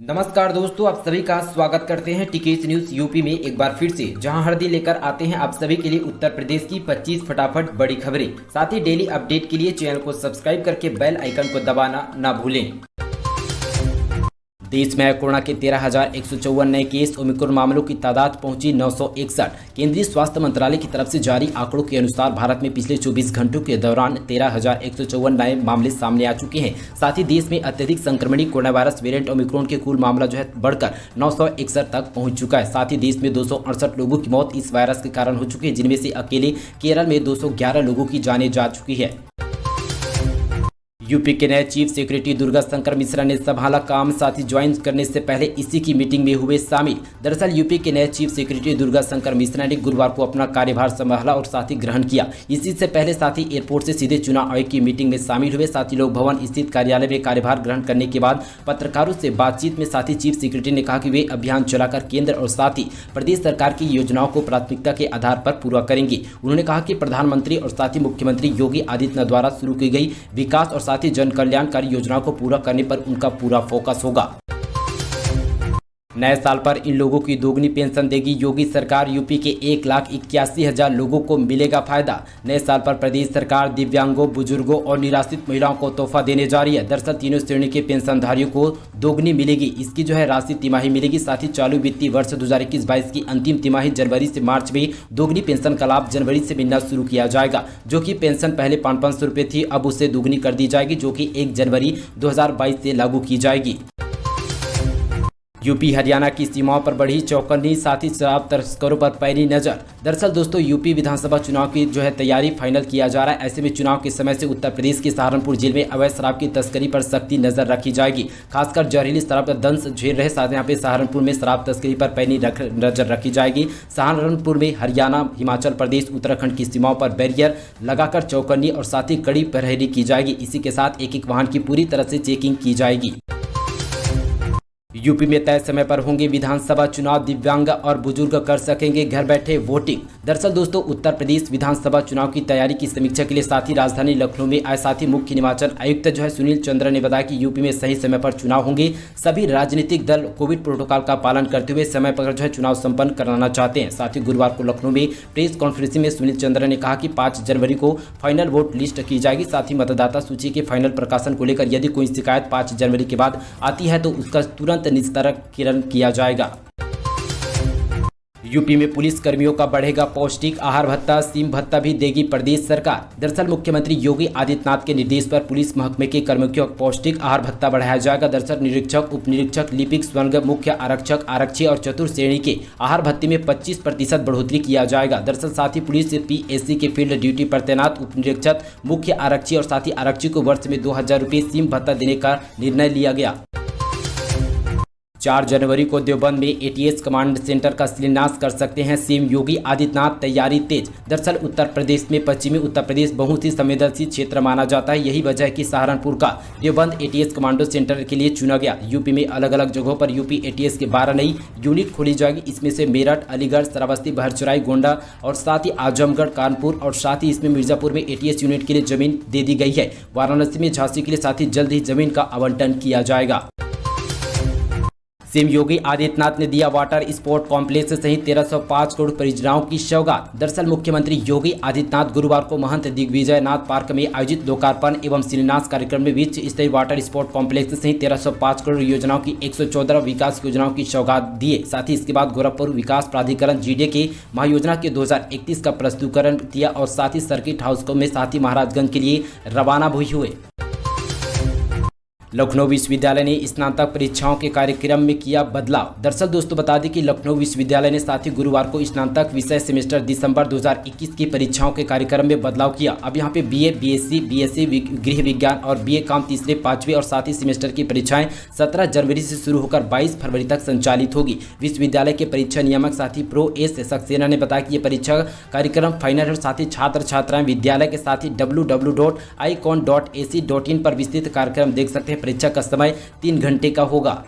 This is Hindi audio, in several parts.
नमस्कार दोस्तों, आप सभी का स्वागत करते हैं टीकेएस न्यूज यूपी में एक बार फिर से, जहां हर दिन लेकर आते हैं आप सभी के लिए उत्तर प्रदेश की 25 फटाफट बड़ी खबरें। साथ ही डेली अपडेट के लिए चैनल को सब्सक्राइब करके बेल आइकन को दबाना ना भूलें। देश में कोरोना के 13,154 नए केस, ओमिक्रॉन मामलों की तादाद पहुंची 961। केंद्रीय स्वास्थ्य मंत्रालय की तरफ से जारी आंकड़ों के अनुसार भारत में पिछले 24 घंटों के दौरान 13,154 नए मामले सामने आ चुके हैं। साथ ही देश में अत्यधिक संक्रमणी कोरोना वायरस वेरिएंट ओमिक्रॉन के कुल मामला बढ़कर 961 तक पहुंच चुका है। साथ ही देश में 268 लोगों की मौत इस वायरस के कारण हो चुकी है, जिनमें से अकेले केरल में 211 लोगों की जानें जा चुकी है। यूपी के नए चीफ सेक्रेटरी दुर्गा शंकर मिश्रा ने संभाला काम, साथ ही ज्वाइन करने से पहले इसी की मीटिंग में हुए शामिल। दरअसल यूपी के नए चीफ सेक्रेटरी दुर्गा शंकर मिश्रा ने गुरुवार को अपना कार्यभार संभाला और साथ ही ग्रहण किया। इसी से पहले साथ ही एयरपोर्ट से सीधे चुनाव आयोग की मीटिंग में शामिल हुए। साथ ही लोक भवन स्थित कार्यालय में कार्यभार ग्रहण करने के बाद पत्रकारों से बातचीत में साथ ही चीफ सेक्रेटरी ने कहा कि वे अभियान चलाकर केंद्र और साथ ही प्रदेश सरकार की योजनाओं को प्राथमिकता के आधार पर पूरा करेंगे। उन्होंने कहा कि प्रधानमंत्री और साथ ही मुख्यमंत्री योगी आदित्यनाथ द्वारा शुरू की गई विकास और साथ ही जन कल्याण योजनाओं को पूरा करने पर उनका पूरा फोकस होगा। नए साल पर इन लोगों की दोगुनी पेंशन देगी योगी सरकार। यूपी के 1,81,000 लोगों को मिलेगा फायदा। नए साल पर प्रदेश सरकार दिव्यांगों, बुजुर्गों और निराश्रित महिलाओं को तोहफा देने जा रही है। दरअसल तीनों श्रेणी के पेंशनधारियों को दोगुनी मिलेगी। इसकी राशि तिमाही मिलेगी। साथ ही चालू वित्तीय वर्ष 2021-22 की अंतिम तिमाही जनवरी से मार्च में दोगुनी पेंशन का लाभ जनवरी से मिलना शुरू किया जाएगा। जो कि पेंशन पहले 500 रुपये थी, अब उसे दोगुनी कर दी जाएगी, जो कि 1 जनवरी 2022 से लागू की जाएगी। यूपी हरियाणा की सीमाओं पर बढ़ी चौकन्नी, साथ ही शराब तस्करों पर पैनी नजर। दरअसल दोस्तों, यूपी विधानसभा चुनाव की तैयारी फाइनल किया जा रहा है। ऐसे में चुनाव के समय से उत्तर प्रदेश की सहारनपुर जेल में अवैध शराब की तस्करी पर सख्ती नजर रखी जाएगी। खासकर जहरीली शराब का दंश झेल रहे साथ यहाँ पे सहारनपुर में शराब तस्करी पर पैनी नजर रखी जाएगी। सहारनपुर में हरियाणा, हिमाचल प्रदेश, उत्तराखंड की सीमाओं पर बैरियर लगाकर चौकन्नी और साथ ही कड़ी पहरेदारी की जाएगी। इसी के साथ एक एक वाहन की पूरी तरह से चेकिंग की जाएगी। यूपी में तय समय पर होंगे विधानसभा चुनाव, दिव्यांग और बुजुर्ग कर सकेंगे घर बैठे वोटिंग। दरअसल दोस्तों, उत्तर प्रदेश विधानसभा चुनाव की तैयारी की समीक्षा के लिए साथ ही राजधानी लखनऊ में आए साथ ही मुख्य निर्वाचन आयुक्त सुनील चंद्र ने बताया कि यूपी में सही समय पर चुनाव होंगे। सभी राजनीतिक दल कोविड प्रोटोकॉल का पालन करते हुए समय पर चुनाव संपन्न कराना चाहते हैं। साथ ही गुरुवार को लखनऊ में प्रेस कॉन्फ्रेंसिंग में सुनील चंद्र ने कहा कि 5 जनवरी को फाइनल वोट लिस्ट की जाएगी। साथ ही मतदाता सूची के फाइनल प्रकाशन को लेकर यदि कोई शिकायत 5 जनवरी के बाद आती है तो उसका तुरंत निस्तारण किया जाएगा। यूपी में पुलिस कर्मियों का बढ़ेगा पौष्टिक आहार भत्ता, सीम भत्ता भी देगी प्रदेश सरकार। दरअसल मुख्यमंत्री योगी आदित्यनाथ के निर्देश पर पुलिस महकमे के कर्मियों का पौष्टिक आहार भत्ता बढ़ाया जाएगा। दरअसल निरीक्षक, उप निरीक्षक, लिपिक, स्वर्ण, मुख्य आरक्षक, आरक्षी और चतुर्थ श्रेणी के आहार भत्ते में 25% बढ़ोतरी किया जाएगा। दरअसल साथ ही पुलिस PSC के फील्ड ड्यूटी पर तैनात उप निरीक्षक, मुख्य आरक्षी और साथ ही आरक्षी को वर्ष में 2,000 रुपये सीम भत्ता देने का निर्णय लिया गया। 4 जनवरी को देवबंद में ATS कमांड सेंटर का शिलान्यास कर सकते हैं सीएम योगी आदित्यनाथ, तैयारी तेज। दरअसल उत्तर प्रदेश में पश्चिमी उत्तर प्रदेश बहुत ही संवेदनशील क्षेत्र माना जाता है। यही वजह है कि सहारनपुर का देवबंद ATS कमांडो सेंटर के लिए चुना गया। यूपी में अलग अलग जगहों पर यूपी ATS के 12 नई यूनिट खोली जाएगी। इसमें से मेरठ, अलीगढ़, श्रावस्ती, बहरचौराई, गोंडा और साथ ही आजमगढ़, कानपुर और साथ ही इसमें मिर्जापुर में ATS यूनिट के लिए जमीन दे दी गई है। वाराणसी में, झांसी के लिए साथ ही जल्द ही जमीन का आवंटन किया जाएगा। सीएम योगी आदित्यनाथ ने दिया वाटर स्पोर्ट कॉम्प्लेक्स सहित 1305 करोड़ परियोजनाओं की सौगात। दरअसल मुख्यमंत्री योगी आदित्यनाथ गुरुवार को महंत दिग्विजय नाथ पार्क में आयोजित लोकार्पण एवं शिलान्यास कार्यक्रम में विश्व स्तरीय वाटर स्पोर्ट कॉम्प्लेक्स सहित 1305 करोड़ योजनाओं की 114 विकास योजनाओं की सौगात दिए। साथ ही इसके बाद गोरखपुर विकास प्राधिकरण GDA के महायोजना के 2031 का प्रस्तुतिकरण किया और साथ ही सर्किट हाउस में साथ ही महाराजगंज के लिए रवाना भी हुए। लखनऊ विश्वविद्यालय ने स्नातक परीक्षाओं के कार्यक्रम में किया बदलाव। दरअसल दोस्तों बता दें कि लखनऊ विश्वविद्यालय ने साथ ही गुरुवार को स्नातक विषय सेमेस्टर दिसंबर 2021 की परीक्षाओं के कार्यक्रम में बदलाव किया। अब यहाँ पे BA, BSc, BSc गृह विज्ञान और BA काम तीसरे, 5वें और साथ ही सेमेस्टर की परीक्षाएं 17 जनवरी से शुरू होकर 22 फरवरी तक संचालित होगी। विश्वविद्यालय के परीक्षा नियामक साथी प्रो एस सक्सेना ने बताया कि ये परीक्षा कार्यक्रम फाइनल और साथ ही छात्र छात्राएं विद्यालय के साथ ही www.icon.ac.in पर विस्तृत कार्यक्रम देख सकते हैं। परीक्षा का समय 3 घंटे का होगा।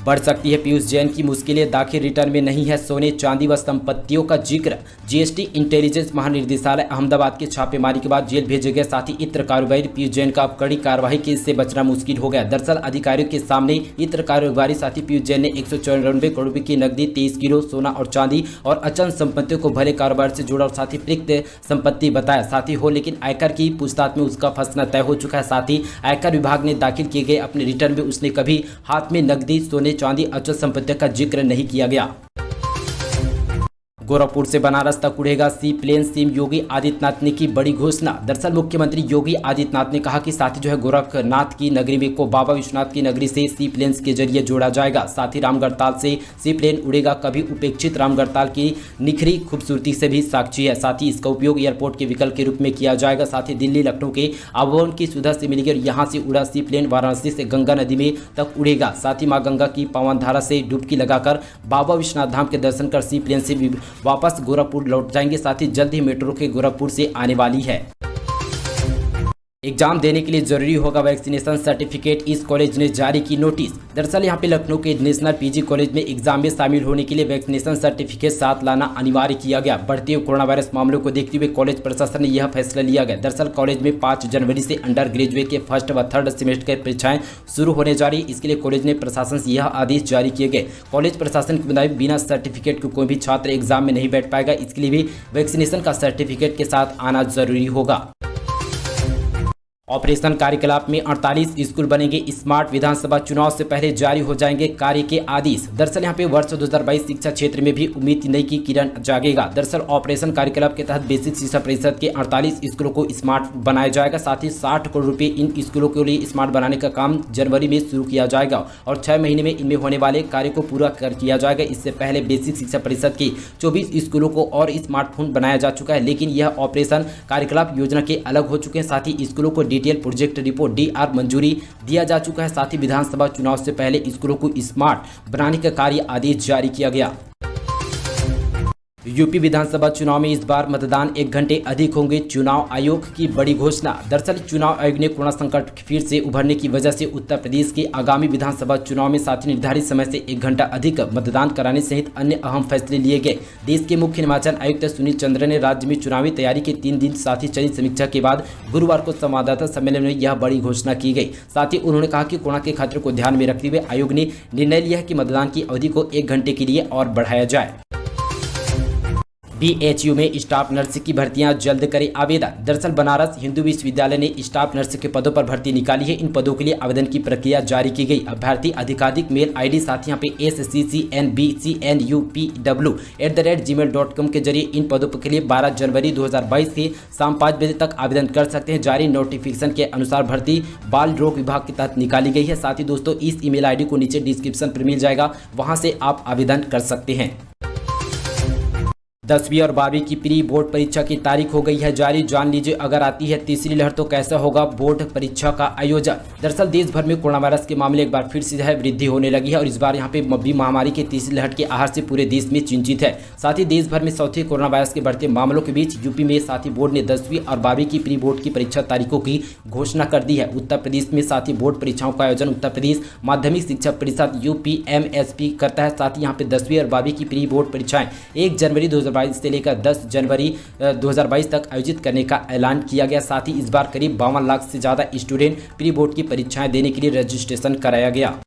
बढ़ सकती है पीयूष जैन की मुश्किलें, दाखिल रिटर्न में नहीं है सोने चांदी व संपत्तियों का जिक्र। जीएसटी इंटेलिजेंस महानिदेशालय अहमदाबाद के छापेमारी के बाद जेल भेजे गए साथी इत्र कारोबारी पीयूष जैन का अब कड़ी कार्रवाई की इससे बचना मुश्किल हो गया। दरअसल अधिकारियों के सामने इत्र कारोबारी साथी पीयूष जैन ने 194 करोड़ रुपए की नकदी, 23 किलो सोना और चांदी और अचल संपत्तियों को भले कारोबार से जुड़ा और साथ ही प्रयुक्त संपत्ति बताया साथी हो, लेकिन आयकर की पूछताछ में उसका फंसना तय हो चुका है। साथ ही आयकर विभाग ने दाखिल किए गए अपने रिटर्न में उसने कभी हाथ में नकदी, सोने चांदी, अचल संपत्ति का जिक्र नहीं किया गया। गोरखपुर से बनारस तक उड़ेगा सी प्लेन, सीएम योगी आदित्यनाथ ने की बड़ी घोषणा। दरअसल मुख्यमंत्री योगी आदित्यनाथ ने कहा कि साथ ही जो है गोरखनाथ की नगरी में को बाबा विश्वनाथ की नगरी से सी प्लेन के जरिए जोड़ा जाएगा। साथ ही रामगढ़ताल से सी प्लेन उड़ेगा। कभी उपेक्षित रामगढ़ताल की निखरी खूबसूरती से भी साक्षी है। साथ ही इसका उपयोग एयरपोर्ट के विकल्प के रूप में किया जाएगा। साथ ही दिल्ली लखनऊ के आवागमन की सुविधा से मिलेगी और यहाँ से उड़ा सी प्लेन वाराणसी से गंगा नदी में तक उड़ेगा। साथ ही माँ गंगा की पावन धारा से डुबकी लगाकर बाबा विश्वनाथ धाम के दर्शन कर सी प्लेन से वापस गोरखपुर लौट जाएंगे। साथ ही जल्द ही मेट्रो के गोरखपुर से आने वाली है। एग्जाम देने के लिए जरूरी होगा वैक्सीनेशन सर्टिफिकेट, इस कॉलेज ने जारी की नोटिस। दरअसल यहां पे लखनऊ के नेशनल पीजी कॉलेज में एग्जाम में शामिल होने के लिए वैक्सीनेशन सर्टिफिकेट साथ लाना अनिवार्य किया गया। बढ़ते हुए कोरोना वायरस मामलों को देखते हुए कॉलेज प्रशासन ने यह फैसला लिया गया। दरअसल कॉलेज में 5 जनवरी से अंडर ग्रेजुएट के फर्स्ट व थर्ड सेमेस्टर की परीक्षाएं शुरू होने जा रही। इसके लिए कॉलेज ने प्रशासन से यह आदेश जारी किए गए। कॉलेज प्रशासन के मुताबिक बिना सर्टिफिकेट के कोई भी छात्र एग्जाम में नहीं बैठ पाएगा। इसके लिए भी वैक्सीनेशन का सर्टिफिकेट के साथ आना जरूरी होगा। ऑपरेशन कार्यकलाप में 48 स्कूल बनेंगे स्मार्ट, विधानसभा चुनाव से पहले जारी हो जाएंगे कार्य के आदेश। दरअसल यहां पे वर्ष 2022 शिक्षा क्षेत्र में भी उम्मीद नहीं की किरण जागेगा। दरअसल ऑपरेशन कार्यकलाप के तहत बेसिक शिक्षा परिषद के 48 स्कूलों को स्मार्ट बनाया जाएगा। साथ ही 60 करोड़ रुपए इन स्कूलों के लिए स्मार्ट बनाने का काम जनवरी में शुरू किया जाएगा और 6 महीने में इनमें होने वाले कार्य को पूरा कर किया जाएगा। इससे पहले बेसिक शिक्षा परिषद के 24 स्कूलों को और स्मार्टफोन बनाया जा चुका है, लेकिन यह ऑपरेशन कार्यकलाप योजना के अलग हो चुके हैं। साथ ही स्कूलों को डिटेल प्रोजेक्ट रिपोर्ट डीआर मंजूरी दिया जा चुका है। साथ ही विधानसभा चुनाव से पहले स्कूलों को स्मार्ट बनाने का कार्य आदेश जारी किया गया। यूपी विधानसभा चुनाव में इस बार मतदान 1 घंटे अधिक होंगे, चुनाव आयोग की बड़ी घोषणा। दरअसल चुनाव आयोग ने कोरोना संकट फिर से उभरने की वजह से उत्तर प्रदेश के आगामी विधानसभा चुनाव में साथ ही निर्धारित समय से 1 घंटा अधिक मतदान कराने सहित अन्य अहम फैसले लिए गए। देश के मुख्य निर्वाचन आयुक्त सुनील चंद्र ने राज्य में चुनावी तैयारी के 3 दिन साथ ही चयन समीक्षा के बाद गुरुवार को संवाददाता सम्मेलन में यह बड़ी घोषणा की गई। साथ ही उन्होंने कहा कि कोरोना के खतरे को ध्यान में रखते हुए आयोग ने निर्णय लिया है कि मतदान की अवधि को 1 घंटे के लिए और बढ़ाया जाए। बीएचयू में स्टाफ नर्स की भर्तियां जल्द करें आवेदन। दरअसल बनारस हिंदू विश्वविद्यालय ने स्टाफ नर्स के पदों पर भर्ती निकाली है। इन पदों के लिए आवेदन की प्रक्रिया जारी की गई। अभ्यर्थी अधिकाधिक मेल आईडी साथ ही यहाँ पे sccnbcnupw@gmail.com के जरिए इन पदों के लिए 12 जनवरी 2022 से शाम 5 बजे तक आवेदन कर सकते हैं। जारी नोटिफिकेशन के अनुसार भर्ती बाल रोग विभाग के तहत निकाली गई है। साथ ही दोस्तों इस ईमेल आईडी को नीचे डिस्क्रिप्शन पर मिल जाएगा, वहां से आप आवेदन कर सकते हैं। 10वीं और 12वीं की प्री बोर्ड परीक्षा की तारीख हो गई है जारी। जान लीजिए अगर आती है तीसरी लहर तो कैसा होगा बोर्ड परीक्षा का आयोजन। दरअसल देश भर में कोरोना वायरस के मामले एक बार फिर से वृद्धि होने लगी है और इस बार यहाँ पे मब्बी महामारी के तीसरी लहर के आहर से पूरे देश में चिंतित है। साथ ही देश भर में चौथे कोरोना वायरस के बढ़ते मामलों के बीच यूपी में साथ ही बोर्ड ने 10वीं और 12वीं की प्री बोर्ड की परीक्षा तारीखों की घोषणा कर दी है। उत्तर प्रदेश में साथ ही बोर्ड परीक्षाओं का आयोजन उत्तर प्रदेश माध्यमिक शिक्षा परिषद UPMSP करता है। साथ ही यहाँ पे 10वीं और 12वीं की प्री बोर्ड परीक्षाएं 1 जनवरी 2022 से लेकर 10 जनवरी 2022 तक आयोजित करने का ऐलान किया गया। साथ ही इस बार करीब 52 लाख से ज्यादा स्टूडेंट प्री बोर्ड की परीक्षाएं देने के लिए रजिस्ट्रेशन कराया गया।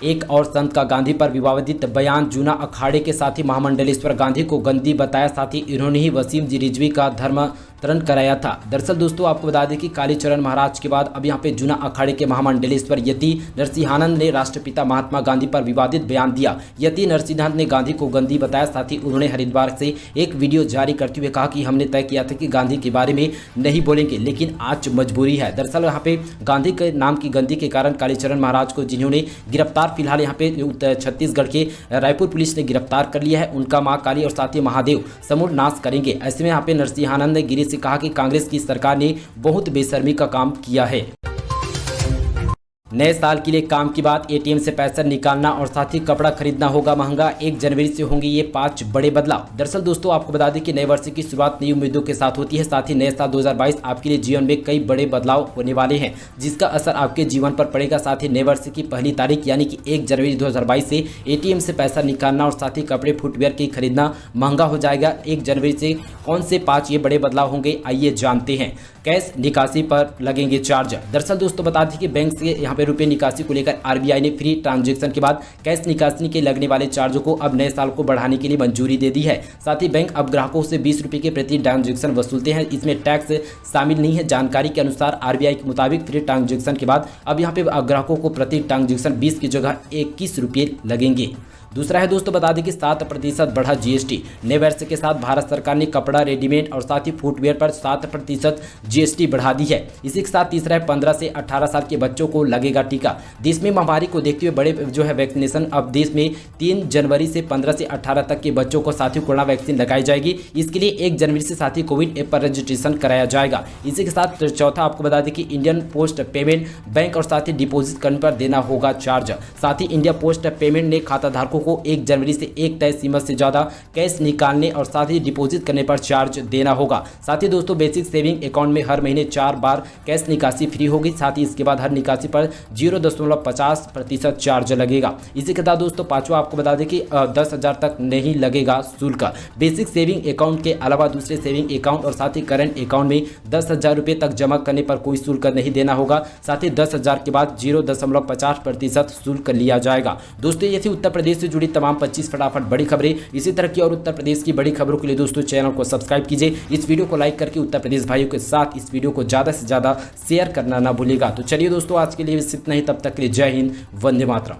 एक और संत का गांधी पर विवादित बयान, जूना अखाड़े के साथी महामंडलेश्वर गांधी को गंदी बताया। साथ ही इन्होंने ही वसीम जी रिजवी का धर्मांतरण कराया था। दरअसल दोस्तों आपको बता दें कि कालीचरण महाराज के बाद अब यहाँ पे जूना अखाड़े के महामंडलेश्वर यति नरसिंहानंद ने राष्ट्रपिता महात्मा गांधी पर विवादित बयान दिया। यति नरसिंहानंद ने गांधी को गंदी बताया। साथ ही उन्होंने हरिद्वार से एक वीडियो जारी करते हुए कहा कि हमने तय किया था कि गांधी के बारे में नहीं बोलेंगे, लेकिन आज मजबूरी है। दरअसल यहाँ पे गांधी के नाम की गंदी के कारण कालीचरण महाराज को जिन्होंने गिरफ्तार फिलहाल यहाँ पे छत्तीसगढ़ के रायपुर पुलिस ने गिरफ्तार कर लिया है, उनका मां काली और साथ ही महादेव समूल नाश करेंगे। ऐसे में यहाँ पे नरसिंहानंद ने गिरी से कहा कि कांग्रेस की सरकार ने बहुत बेशर्मी का काम किया है। नए साल के लिए काम की बात, एटीएम से पैसा निकालना और साथ ही कपड़ा खरीदना होगा महंगा। 1 जनवरी से होंगे ये 5 बड़े बदलाव। दरअसल दोस्तों आपको बता दें कि नए वर्ष की शुरुआत नई उम्मीदों के साथ होती है। साथ ही नए साल 2022 आपके लिए जीवन में कई बड़े बदलाव होने वाले हैं, जिसका असर आपके जीवन पर पड़ेगा। साथ ही नए वर्ष की पहली तारीख यानी कि 1 जनवरी 2022 से एटीएम से पैसा निकालना और साथ ही कपड़े फुटवेयर की खरीदना महंगा हो जाएगा। 1 जनवरी से कौन से 5 ये बड़े बदलाव होंगे, आइए जानते हैं। कैश निकासी पर लगेंगे चार्ज। दरअसल दोस्तों बता दें कि बैंक से यहाँ पे रुपये निकासी को लेकर आरबीआई ने फ्री ट्रांजैक्शन के बाद कैश निकासी के लगने वाले चार्जों को अब नए साल को बढ़ाने के लिए मंजूरी दे दी है। साथ ही बैंक अब ग्राहकों से 20 रुपये के प्रति ट्रांजैक्शन वसूलते हैं। इसमें टैक्स शामिल नहीं है। जानकारी के अनुसार आरबीआई के मुताबिक फ्री ट्रांजैक्शन के बाद अब यहाँ पे ग्राहकों को प्रति ट्रांजैक्शन 20 की जगह 21 रुपये लगेंगे। दूसरा है दोस्तों बता दें कि 7% बढ़ा जीएसटी। नए वर्ष के साथ भारत सरकार ने कपड़ा, रेडीमेड और साथ ही फुटवेयर पर 7% जीएसटी बढ़ा दी है। इसी के साथ तीसरा है 15 से 18 साल के बच्चों को लगेगा टीका। देश में महामारी को देखते हुए बड़े जो है वैक्सीनेशन अब देश में 3 जनवरी से 15 से 18 तक के बच्चों को साथ ही कोरोना वैक्सीन लगाई जाएगी। इसके लिए 1 जनवरी से साथ ही कोविन ऐप पर रजिस्ट्रेशन कराया जाएगा। इसी के साथ चौथा आपको बता दें कि इंडियन पोस्ट पेमेंट बैंक और साथ ही डिपोजिट करने पर देना होगा चार्ज। साथ ही इंडिया पोस्ट पेमेंट ने खाताधारकों को 1 जनवरी से एक तय सीमा से ज्यादा कैश निकालने और साथ ही डिपॉजिट करने पर चार्ज देना होगा। साथ ही दोस्तों बेसिक सेविंग अकाउंट में हर महीने 4 बार कैश निकासी फ्री होगी। साथ ही इसके बाद हर निकासी पर 0.50% चार्ज लगेगा। इसी के साथ दोस्तों पांचवा आपको बता दें कि 10,000 तक नहीं लगेगा शुल्क। बेसिक सेविंग अकाउंट के अलावा दूसरे सेविंग अकाउंट और साथ ही करंट अकाउंट में 10,000 रुपये तक जमा करने पर कोई शुल्क नहीं देना होगा। साथ ही 10,000 के बाद 0.50% शुल्क लिया जाएगा। दोस्तों ये थी उत्तर प्रदेश से जुड़ी तमाम 25 फटाफट बड़ी खबरें। इसी तरह की और उत्तर प्रदेश की बड़ी खबरों के लिए दोस्तों चैनल को सब्सक्राइब कीजिए। इस वीडियो को लाइक करके उत्तर प्रदेश भाइयों के साथ इस वीडियो को ज़्यादा से ज़्यादा शेयर करना ना भूलिएगा। तो चलिए दोस्तों आज के लिए इतना ही, तब तक के लिए जय हिंद, वंदे मातरम।